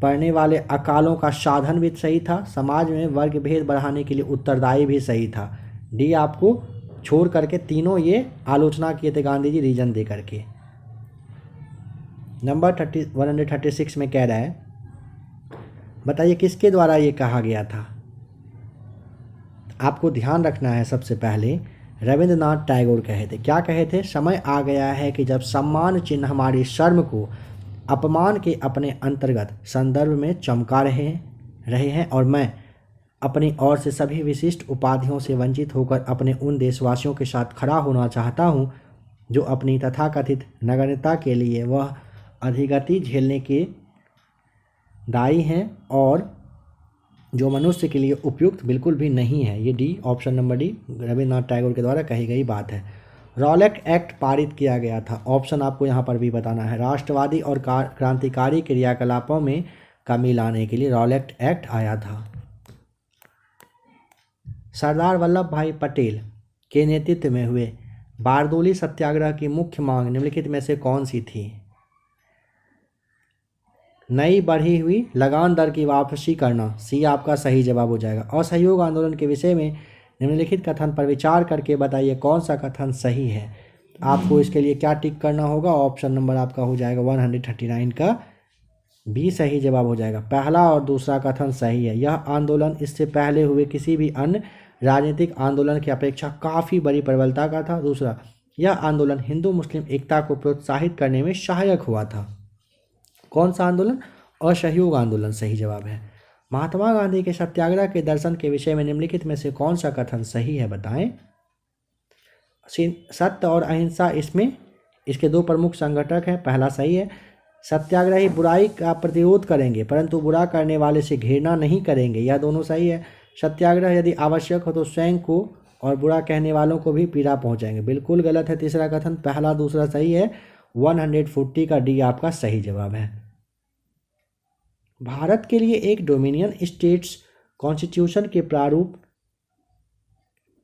पड़ने वाले अकालों का साधन भी सही था, समाज में वर्ग भेद बढ़ाने के लिए उत्तरदायी भी सही था। डी आपको छोड़ करके तीनों ये आलोचना किए थे गांधी जी रीजन दे करके। नंबर 136 में कह रहा है बताइए किसके द्वारा ये कहा गया था? आपको ध्यान रखना है सबसे पहले रविंद्रनाथ टैगोर कहे थे। क्या कहे थे? समय आ गया है कि जब सम्मान चिन्ह हमारी शर्म को अपमान के अपने अंतर्गत संदर्भ में चमका रहे हैं और मैं अपनी ओर से सभी विशिष्ट उपाधियों से वंचित होकर अपने उन देशवासियों के साथ खड़ा होना चाहता हूं जो अपनी तथाकथित नगण्यता के लिए वह अधिगति झेलने के दायी हैं और जो मनुष्य के लिए उपयुक्त बिल्कुल भी नहीं है। ये D option number D Rabindranath Tagore के द्वारा कही गई बात है। रॉलेट एक्ट पारित किया गया था। ऑप्शन आपको यहाँ पर भी बताना है। राष्ट्रवादी और क्रांतिकारी क्रियाकलापों में कमी लाने के लिए रॉलेट एक्ट आया था। सरदार वल्लभ भाई पटेल के नेतृत्व में हुए बारदोली सत्याग्रह की मुख्य मांग निम्नलिखित में से कौन सी थी? नई बढ़ी हुई लगान दर की वापसी करना, सी आपका सही जवाब हो जाएगा। असहयोग आंदोलन के विषय में निम्नलिखित कथन पर विचार करके बताइए कौन सा कथन सही है। आपको इसके लिए क्या टिक करना होगा? ऑप्शन नंबर आपका हो जाएगा 139 का बी सही जवाब हो जाएगा। पहला और दूसरा कथन सही है। यह आंदोलन इससे पहले हुए किसी भी अन्य राजनीतिक आंदोलन की अपेक्षा काफ़ी बड़ी प्रबलता का था। दूसरा, यह आंदोलन हिंदू मुस्लिम एकता को प्रोत्साहित करने में सहायक हुआ था। कौन सा आंदोलन? असहयोग आंदोलन सही जवाब है। महात्मा गांधी के सत्याग्रह के दर्शन के विषय में निम्नलिखित में से कौन सा कथन सही है बताएं? सत्य और अहिंसा इसमें इसके दो प्रमुख संगठक हैं। पहला सही है। सत्याग्रही बुराई का प्रतिरोध करेंगे परंतु बुरा करने वाले से घृणा नहीं करेंगे, यह दोनों सही है। सत्याग्रह यदि आवश्यक हो तो स्वयं को और बुरा कहने वालों को भी पीड़ा पहुंचाएंगे, बिल्कुल गलत है तीसरा कथन। पहला दूसरा सही है। 140 का डी आपका सही जवाब है। भारत के लिए एक डोमिनियन स्टेट्स कॉन्स्टिट्यूशन के प्रारूप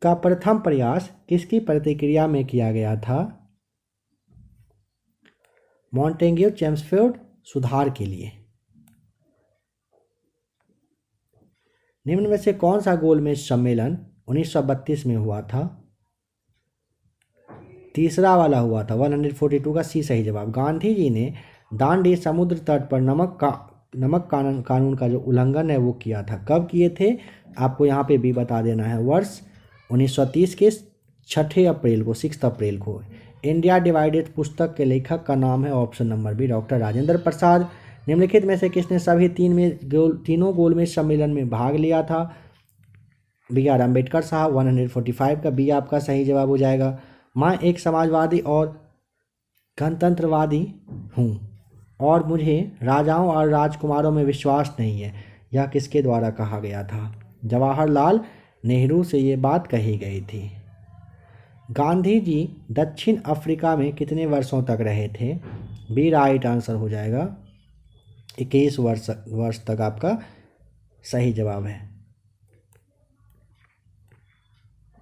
का प्रथम प्रयास किसकी प्रतिक्रिया में किया गया था? मॉन्टेग्यू चेम्सफोर्ड सुधार के लिए। निम्न में से कौन सा गोलमेज सम्मेलन 1932 में हुआ था? तीसरा वाला हुआ था 142 का सी सही जवाब। गांधी जी ने दांडी समुद्र तट पर नमक कानून का जो उल्लंघन है वो किया था। कब किए थे? आपको यहाँ पे भी बता देना है। वर्ष 1930 के 6 अप्रैल को, 6 अप्रैल को। इंडिया डिवाइडेड पुस्तक के लेखक का नाम है option number B doctor Rajendra Prasad. निम्नलिखित में से किसने सभी तीनों गोलमेज सम्मेलन में भाग लिया था? बी आर अम्बेडकर साहब। 145 का बी आपका सही जवाब हो जाएगा। मैं एक समाजवादी और गणतंत्रवादी हूँ और मुझे राजाओं और राजकुमारों में विश्वास नहीं है, यह किसके द्वारा कहा गया था? जवाहरलाल नेहरू से ये बात कही गई थी। गांधी जी दक्षिण अफ्रीका में कितने वर्षों तक रहे थे? बी राइट आंसर हो जाएगा। 21 वर्ष तक आपका सही जवाब है।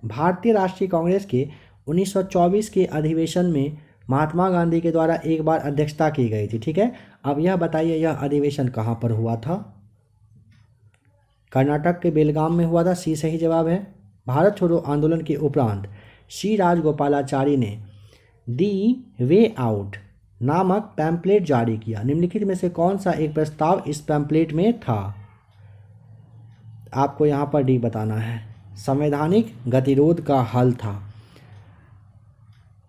भारतीय राष्ट्रीय कांग्रेस के 1924 के अधिवेशन में महात्मा गांधी के द्वारा एक बार अध्यक्षता की गई थी, ठीक है। अब यह बताइए यह अधिवेशन कहाँ पर हुआ था? कर्नाटक के बेलगाम में हुआ था, सी सही जवाब है। भारत छोड़ो आंदोलन के उपरांत सी राजगोपालाचारी ने दी वे आउट नामक पैम्पलेट जारी किया। निम्नलिखित में से कौन सा एक प्रस्ताव इस पैम्पलेट में था? आपको यहाँ पर डी बताना है। संवैधानिक गतिरोध का हल था।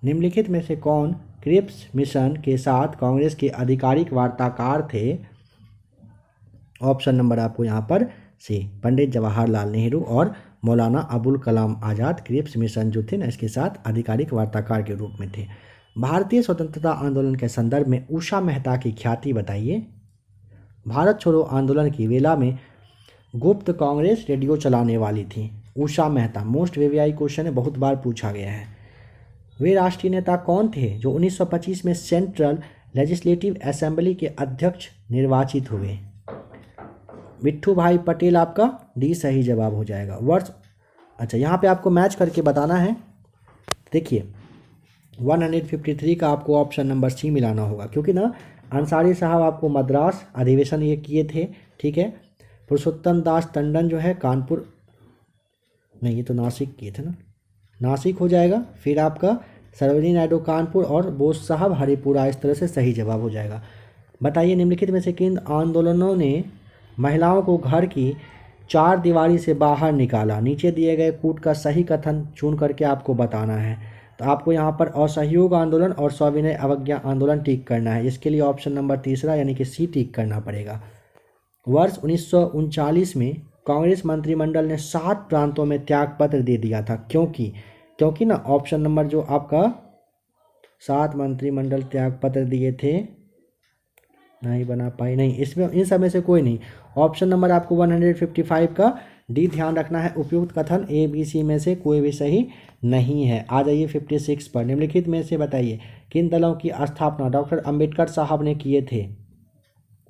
निम्नलिखित में से कौन क्रिप्स मिशन के साथ कांग्रेस के आधिकारिक वार्ताकार थे? ऑप्शन नंबर आपको यहाँ पर सी पंडित जवाहरलाल नेहरू और मौलाना अबुल कलाम आज़ाद क्रिप्स मिशन जो थे ना इसके साथ आधिकारिक वार्ताकार के रूप में थे। भारतीय स्वतंत्रता आंदोलन के संदर्भ में उषा मेहता की ख्याति बताइए। भारत छोड़ो आंदोलन की वेला में गुप्त कांग्रेस रेडियो चलाने वाली थी Usha Mehta. Most VVI question है, बहुत बार पूछा गया है। वे राष्ट्रीय नेता कौन थे जो 1925 में सेंट्रल लेजिस्लेटिव असेंबली के अध्यक्ष निर्वाचित हुए? बिट्ठू भाई पटेल आपका डी सही जवाब हो जाएगा। वर्ष, अच्छा यहाँ पे आपको मैच करके बताना है। देखिए 153 का आपको ऑप्शन नंबर सी मिलाना होगा, क्योंकि ना अंसारी साहब आपको मद्रास अधिवेशन ये किए थे, ठीक है। पुरुषोत्तम दास टंडन जो है कानपुर, नहीं ये तो नासिक किए थे ना, नासिक हो जाएगा। फिर आपका सरोजिनी नायडू कानपुर और बोस साहब हरिपुरा, इस तरह से सही जवाब हो जाएगा। बताइए निम्नलिखित में से किन आंदोलनों ने महिलाओं को घर की चार दीवारी से बाहर निकाला? नीचे दिए गए कूट का सही कथन चुन करके आपको बताना है। तो आपको यहाँ पर असहयोग आंदोलन और सविनय अवज्ञा आंदोलन टिक करना है। इसके लिए ऑप्शन नंबर तीसरा यानी कि सी टिक करना पड़ेगा। वर्ष 1939 में कांग्रेस मंत्रिमंडल ने 7 प्रांतों में त्यागपत्र दे दिया था। क्योंकि ना ऑप्शन नंबर जो आपका 7 मंत्रिमंडल त्यागपत्र दिए थे, नहीं बना पाई, नहीं इसमें इन सब में से कोई नहीं। ऑप्शन नंबर आपको 155 का डी ध्यान रखना है। उपयुक्त कथन ए बी सी में से कोई भी सही नहीं है। आ जाइए 56 पर। निम्नलिखित में से बताइए किन दलों की स्थापना डॉक्टर अंबेडकर साहब ने किए थे?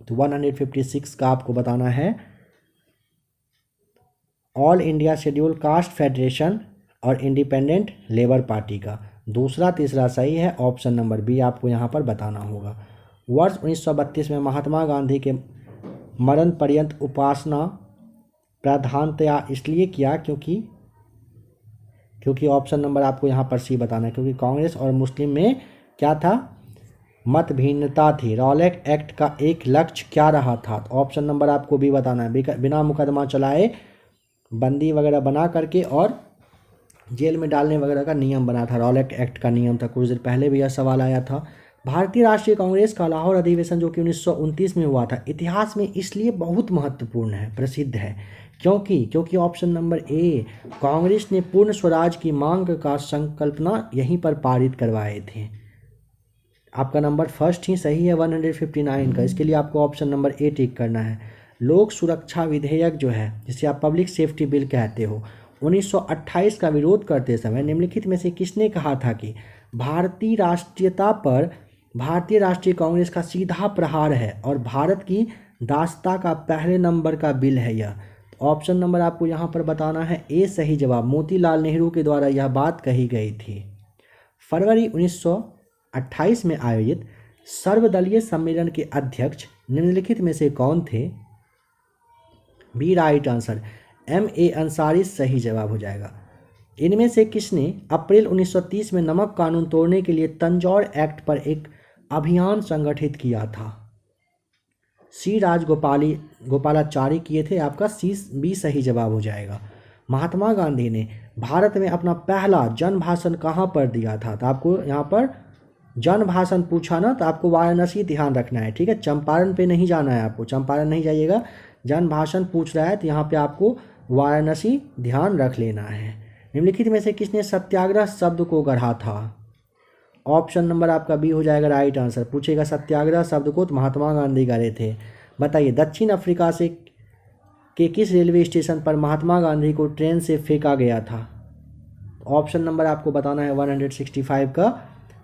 तो 156 का आपको बताना है all India schedule caste federation और इंडिपेंडेंट लेबर पार्टी का। दूसरा तीसरा सही है, ऑप्शन नंबर बी आपको यहाँ पर बताना होगा। वर्ष 1932 में महात्मा गांधी के मरण पर्यंत उपासना प्राधानतया इसलिए किया क्योंकि ऑप्शन नंबर आपको यहाँ पर सी बताना है, क्योंकि कांग्रेस और मुस्लिम में क्या था, मत भिन्नता थी। रॉलेट एक्ट का एक लक्ष्य क्या रहा था? तो ऑप्शन नंबर आपको भी बताना है। बिना मुकदमा चलाए बंदी वगैरह बना करके और जेल में डालने वगैरह का नियम बना था, रॉलेट एक्ट का नियम था। कुछ देर पहले भी यह सवाल आया था। भारतीय राष्ट्रीय कांग्रेस का लाहौर अधिवेशन जो कि 1929 में हुआ था, इतिहास में इसलिए बहुत महत्वपूर्ण है, प्रसिद्ध है, क्योंकि ऑप्शन नंबर ए, कांग्रेस ने पूर्ण स्वराज की मांग का संकल्पना यहीं पर पारित करवाए थे। आपका नंबर फर्स्ट ही सही है 159 का। इसके लिए आपको ऑप्शन नंबर ए टिक करना है। लोक सुरक्षा विधेयक जो है, जिसे आप पब्लिक सेफ्टी बिल कहते हो, 1928 का विरोध करते समय निम्नलिखित में से किसने कहा था कि भारतीय राष्ट्रीयता पर भारतीय राष्ट्रीय कांग्रेस का सीधा प्रहार है और भारत की दासता का पहले नंबर का बिल है यह? ऑप्शन नंबर आपको यहाँ पर बताना है ए सही जवाब। मोतीलाल नेहरू के द्वारा यह बात कही गई थी। फरवरी 1928 में आयोजित सर्वदलीय सम्मेलन के अध्यक्ष निम्नलिखित में से कौन थे? B right answer, M A Ansari सही जवाब हो जाएगा। इनमें से किसने अप्रैल 1930 में नमक कानून तोड़ने के लिए तंजौर एक्ट पर एक अभियान संगठित किया था? सी गोपालाचारी किए थे। आपका सी बी सही जवाब हो जाएगा। महात्मा गांधी ने भारत में अपना पहला जन भाषण कहाँ पर दिया था? तो आपको यहाँ पर जन भाषण पूछा ना, तो आपको वाराणसी ध्यान रखना है, ठीक है। चंपारण पे नहीं जाना है आपको, चंपारण नहीं जाइएगा। जन भाषण पूछ रहा है तो यहाँ पे आपको वाराणसी ध्यान रख लेना है। निम्नलिखित में से किसने सत्याग्रह शब्द को गढ़ा था? ऑप्शन नंबर आपका बी हो जाएगा राइट आंसर। पूछेगा सत्याग्रह शब्द को तो महात्मा गांधी गढ़े थे। बताइए दक्षिण अफ्रीका के किस रेलवे स्टेशन पर महात्मा गांधी को ट्रेन से फेंका गया था? ऑप्शन नंबर आपको बताना है 165 का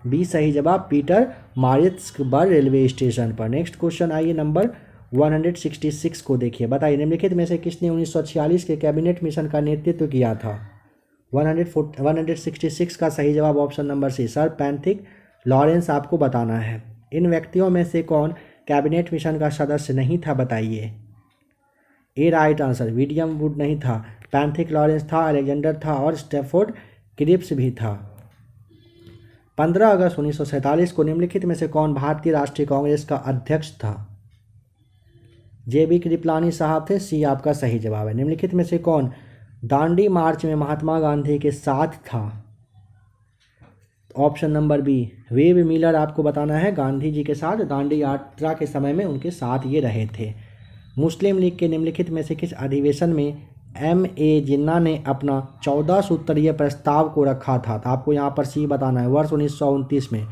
बी सही जवाब, पीटर मारिट्सबर्ग रेलवे स्टेशन पर। नेक्स्ट क्वेश्चन आइए नंबर 166 को देखिए। बताइए निम्नलिखित में से किसने 1946 के कैबिनेट मिशन का नेतृत्व किया था? 166 का सही जवाब option number C, Sir Pethick Lawrence आपको बताना है। इन व्यक्तियों में से कौन कैबिनेट मिशन का सदस्य नहीं था? बताइए। ए राइट आंसर, विलियम वुड नहीं था, पैंथिक लॉरेंस था, अलेक्जेंडर था और स्टैफोर्ड क्रिप्स भी था। 15 अगस्त 1947 को निम्नलिखित में से कौन भारतीय राष्ट्रीय कांग्रेस का अध्यक्ष था? जे.बी. कृपलानी साहब थे, सी आपका सही जवाब है। निम्नलिखित में से कौन दांडी मार्च में महात्मा गांधी के साथ था? Option number B, Webb Miller आपको बताना है। गांधी जी के साथ दांडी यात्रा के समय में उनके साथ ये रहे थे। मुस्लिम लीग के निम्नलिखित में से किस अधिवेशन में M.A. जिन्ना ने अपना 14 सूत्रीय प्रस्ताव को रखा था? तो आपको यहाँ पर सी बताना है। वर्ष 1929 में।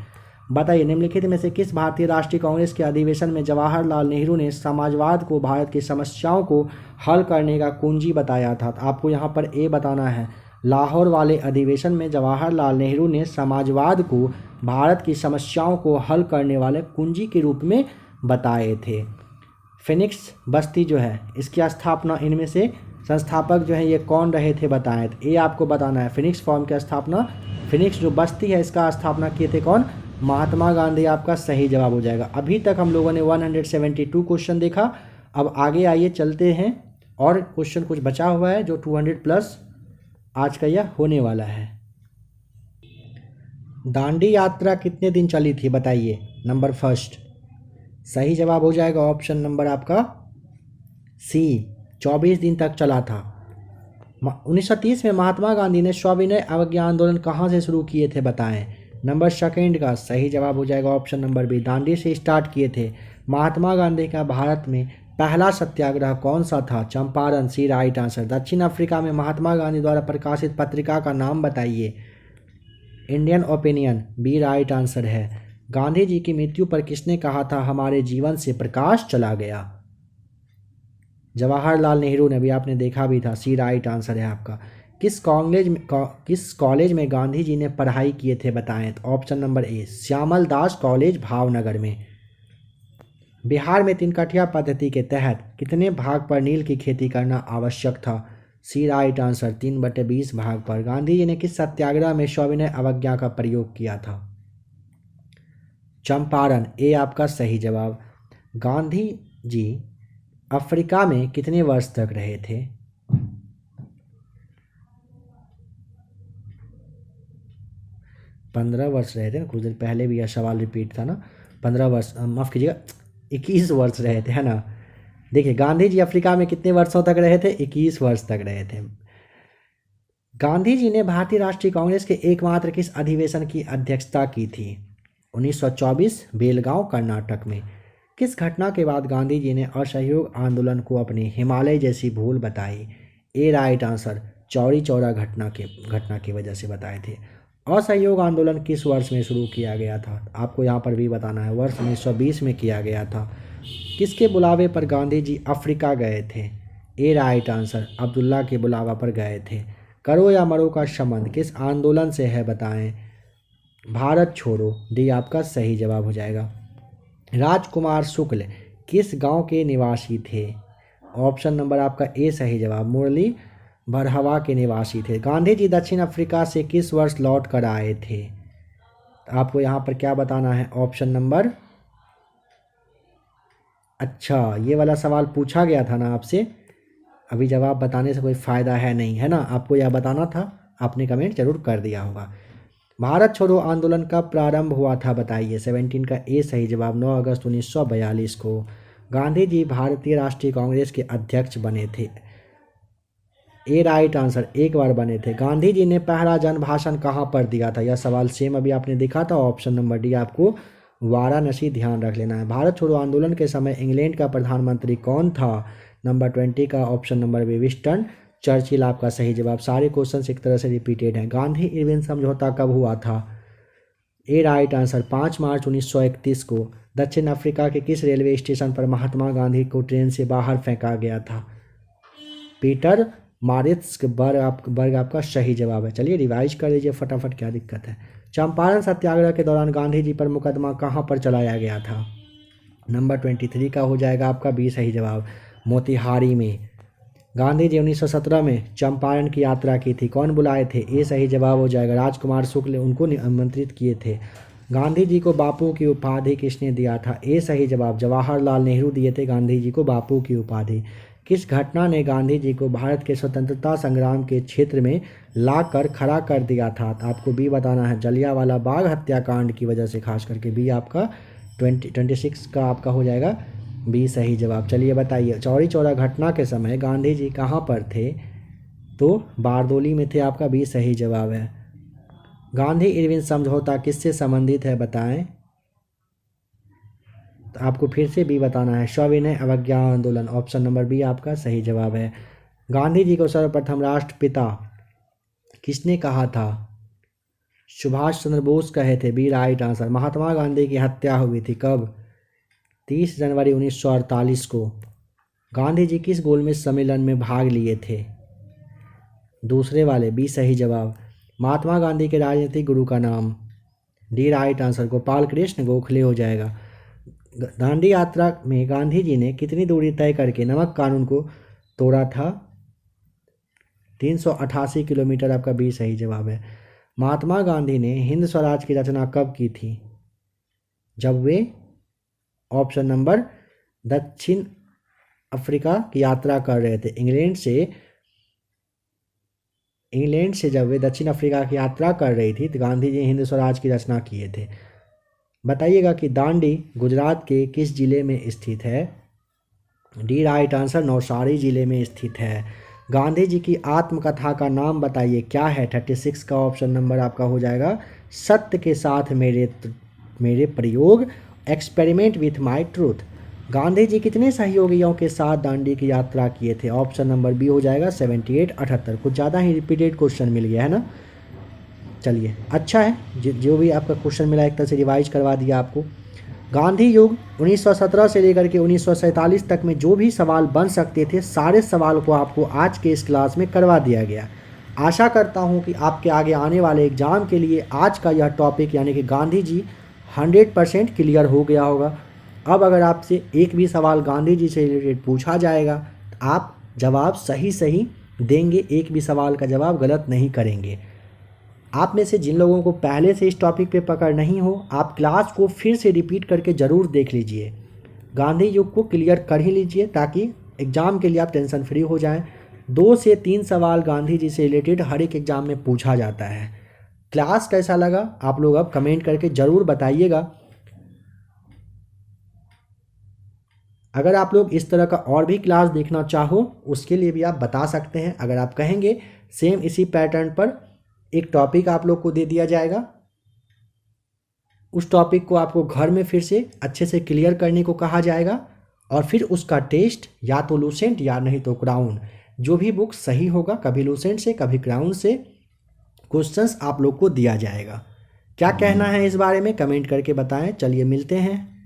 बताइए निम्नलिखित में से किस भारतीय राष्ट्रीय कांग्रेस के अधिवेशन में जवाहरलाल नेहरू ने समाजवाद को भारत की समस्याओं को हल करने का कुंजी बताया था? तो आपको यहाँ पर ए बताना है। लाहौर वाले अधिवेशन में जवाहरलाल नेहरू ने समाजवाद को भारत की समस्याओं को हल करने वाले कुंजी के रूप में बताए थे। फिनिक्स बस्ती जो है इसकी स्थापना इनमें से संस्थापक जो है ये कौन रहे थे बताएं। ये आपको बताना है। फिनिक्स फॉर्म की स्थापना, फिनिक्स जो बस्ती है इसका स्थापना किए थे कौन? महात्मा गांधी आपका सही जवाब हो जाएगा। अभी तक हम लोगों ने 172 क्वेश्चन देखा। अब आगे आइए चलते हैं और क्वेश्चन कुछ बचा हुआ है जो 200 प्लस आज का यह होने वाला है। दांडी यात्रा कितने दिन चली थी बताइए। नंबर फर्स्ट सही जवाब हो जाएगा ऑप्शन नंबर आपका सी, 24 दिन तक चला था। 1930 में महात्मा गांधी ने सविनय अवज्ञा आंदोलन कहाँ से शुरू किए थे बताएं। नंबर सेकंड का सही जवाब हो जाएगा ऑप्शन नंबर बी, दांडी से स्टार्ट किए थे। महात्मा गांधी का भारत में पहला सत्याग्रह कौन सा था? Champaran, C right answer. दक्षिण अफ्रीका में महात्मा गांधी द्वारा प्रकाशित पत्रिका का नाम बताइए। Indian Opinion, B right answer है। गांधी जी की मृत्यु पर किसने कहा था हमारे जीवन से प्रकाश चला गया? जवाहरलाल नेहरू ने, भी आपने देखा भी था, सी राइट आंसर है आपका। किस कॉलेज में गांधी जी ने पढ़ाई किए थे बताएं। तो ऑप्शन नंबर ए, श्यामल दास कॉलेज भावनगर में। बिहार में तिनकठिया पद्धति के तहत कितने भाग पर नील की खेती करना आवश्यक था? सी राइट आंसर, 3/20 भाग पर। गांधी जी ने किस सत्याग्रह में सविनय अवज्ञा का प्रयोग किया था? चंपारण, ए आपका सही जवाब। गांधी जी अफ्रीका में कितने वर्ष तक रहे थे? 15 वर्ष रहे थे ना, कुछ देर पहले भी यह सवाल रिपीट था ना। 15 वर्ष, माफ़ कीजिएगा 21 वर्ष रहे थे, है ना। देखिए गांधी जी अफ्रीका में कितने वर्षों तक रहे थे? 21 वर्ष तक रहे थे। गांधी जी ने भारतीय राष्ट्रीय कांग्रेस के एकमात्र किस अधिवेशन की अध्यक्षता की थी? 1924, बेलगांव कर्नाटक में। किस घटना के बाद गांधी जी ने असहयोग आंदोलन को अपनी हिमालय जैसी भूल बताई? ए राइट आंसर, चौरी चौरा घटना की वजह से बताए थे। असहयोग आंदोलन किस वर्ष में शुरू किया गया था? आपको यहाँ पर भी बताना है। वर्ष 1920 में किया गया था। किसके बुलावे पर गांधी जी अफ्रीका गए थे? ए राइट आंसर, अब्दुल्ला के बुलावा पर गए थे। करो या मरो का संबंध किस आंदोलन से है बताएं। भारत छोड़ो, डी आपका सही जवाब हो जाएगा। राजकुमार शुक्ल किस गांव के निवासी थे? ऑप्शन नंबर आपका ए सही जवाब, मुरली भरहवा के निवासी थे। गांधी जी दक्षिण अफ्रीका से किस वर्ष लौट कर आए थे? आपको यहाँ पर क्या बताना है? ऑप्शन नंबर, अच्छा ये वाला सवाल पूछा गया था ना आपसे, अभी जवाब बताने से कोई फ़ायदा है नहीं, है ना। आपको यह बताना था, आपने कमेंट जरूर कर दिया होगा। भारत छोड़ो आंदोलन का प्रारंभ हुआ था बताइए। 17 का ए सही जवाब, 9 अगस्त 1942 को। गांधी जी भारतीय राष्ट्रीय कांग्रेस के अध्यक्ष बने थे। ए राइट आंसर, एक बार बने थे। गांधी जी ने पहला जन भाषण कहाँ पर दिया था? यह सवाल सेम अभी आपने देखा था। ऑप्शन नंबर डी आपको वाराणसी ध्यान रख लेना है। भारत छोड़ो आंदोलन के समय इंग्लैंड का प्रधानमंत्री कौन था? नंबर 20 का option number B, Winston Churchill आपका सही जवाब। सारे क्वेश्चन एक तरह से रिपीटेड हैं। गांधी इरविन समझौता कब हुआ था? ए राइट आंसर, 5 मार्च 1931 को। दक्षिण अफ्रीका के किस रेलवे स्टेशन पर महात्मा गांधी को ट्रेन से बाहर फेंका गया था? पीटर मारित्सबर्ग आपका सही जवाब है। चलिए रिवाइज कर लीजिए फटाफट, क्या दिक्कत है। चंपारण सत्याग्रह के दौरान गांधी जी पर मुकदमा कहाँ पर चलाया गया था? नंबर 23 का हो जाएगा आपका बी सही जवाब, मोतिहारी में। गांधी जी 1917 में चंपारण की यात्रा की थी, कौन बुलाए थे? ए सही जवाब हो जाएगा, राजकुमार शुक्ल उनको आमंत्रित किए थे। गांधी जी को बापू की उपाधि किसने दिया था? ए सही जवाब, जवाहरलाल नेहरू दिए थे गांधी जी को बापू की उपाधि। किस घटना ने गांधी जी को भारत के स्वतंत्रता संग्राम के क्षेत्र में लाकर खड़ा कर दिया था? आपको बी बताना है। जलियांवाला बाग हत्याकांड की वजह से, खास करके बी आपका 26 का आपका हो जाएगा बी सही जवाब। चलिए बताइए, चौरी चौरा घटना के समय गांधी जी कहाँ पर थे? तो बारदोली में थे, आपका बी सही जवाब है। गांधी इरविन समझौता किससे संबंधित है बताएं। तो आपको फिर से बी बताना है, सविनय अवज्ञा आंदोलन। ऑप्शन नंबर बी आपका सही जवाब है। गांधी जी को सर्वप्रथम राष्ट्रपिता किसने कहा था? सुभाष चंद्र बोस कहे थे, B right answer. Mahatma Gandhi की हत्या हुई थी कब? 30 जनवरी 1948 को। गांधी जी किस गोलमेज सम्मेलन में भाग लिए थे? दूसरे वाले बी सही जवाब। महात्मा गांधी के राजनीतिक गुरु का नाम, D right answer. Gopal Krishna Gokhale हो जाएगा। दांडी यात्रा में गांधी जी ने कितनी दूरी तय करके नमक कानून को तोड़ा था? 388 किलोमीटर, आपका बी सही जवाब है। महात्मा गांधी ने हिंद स्वराज की रचना कब की थी? जब वे, ऑप्शन नंबर, दक्षिण अफ्रीका की यात्रा कर रहे थे। इंग्लैंड से जब वे दक्षिण अफ्रीका की यात्रा कर रही थी तो गांधी जी हिंद स्वराज की रचना किए थे। बताइएगा कि दांडी गुजरात के किस जिले में स्थित है? डी राइट आंसर, नौसारी जिले में स्थित है। गांधी जी की आत्मकथा का नाम बताइए, क्या है? 36 का ऑप्शन नंबर आपका हो जाएगा सत्य के साथ मेरे प्रयोग, experiment with my truth. Gandhi ji कितने सहयोगियों के साथ दांडी की यात्रा किए थे? ऑप्शन नंबर बी हो जाएगा 78, 78। कुछ ज़्यादा ही रिपीटेड क्वेश्चन मिल गया है ना। चलिए अच्छा है, जो भी आपका क्वेश्चन मिला एक तरह से रिवाइज करवा दिया आपको। गांधी युग 1917 से लेकर के 1947 तक में जो भी सवाल बन सकते थे सारे सवाल को आपको आज के इस क्लास में करवा दिया गया। आशा करता हूं कि आपके आगे आने वाले एग्ज़ाम के लिए आज का यह टॉपिक यानी कि गांधी जी 100% क्लियर हो गया होगा। अब अगर आपसे एक भी सवाल गांधी जी से रिलेटेड पूछा जाएगा तो आप जवाब सही सही देंगे, एक भी सवाल का जवाब गलत नहीं करेंगे। आप में से जिन लोगों को पहले से इस टॉपिक पे पकड़ नहीं हो, आप क्लास को फिर से रिपीट करके ज़रूर देख लीजिए, गांधी युग को क्लियर कर ही लीजिए ताकि एग्ज़ाम के लिए आप टेंशन फ्री हो जाएं। 2 से 3 सवाल गांधी जी से रिलेटेड हर एक एग्ज़ाम में पूछा जाता है। क्लास कैसा लगा आप लोग अब कमेंट करके ज़रूर बताइएगा। अगर आप लोग इस तरह का और भी क्लास देखना चाहो उसके लिए भी आप बता सकते हैं। अगर आप कहेंगे सेम इसी पैटर्न पर एक टॉपिक आप लोग को दे दिया जाएगा, उस टॉपिक को आपको घर में फिर से अच्छे से क्लियर करने को कहा जाएगा और फिर उसका टेस्ट या तो लूसेंट या नहीं तो क्राउन, जो भी बुक सही होगा, कभी लूसेंट से कभी क्राउन से क्वेश्चंस आप लोग को दिया जाएगा। क्या कहना है इस बारे में कमेंट करके बताएं। चलिए मिलते हैं।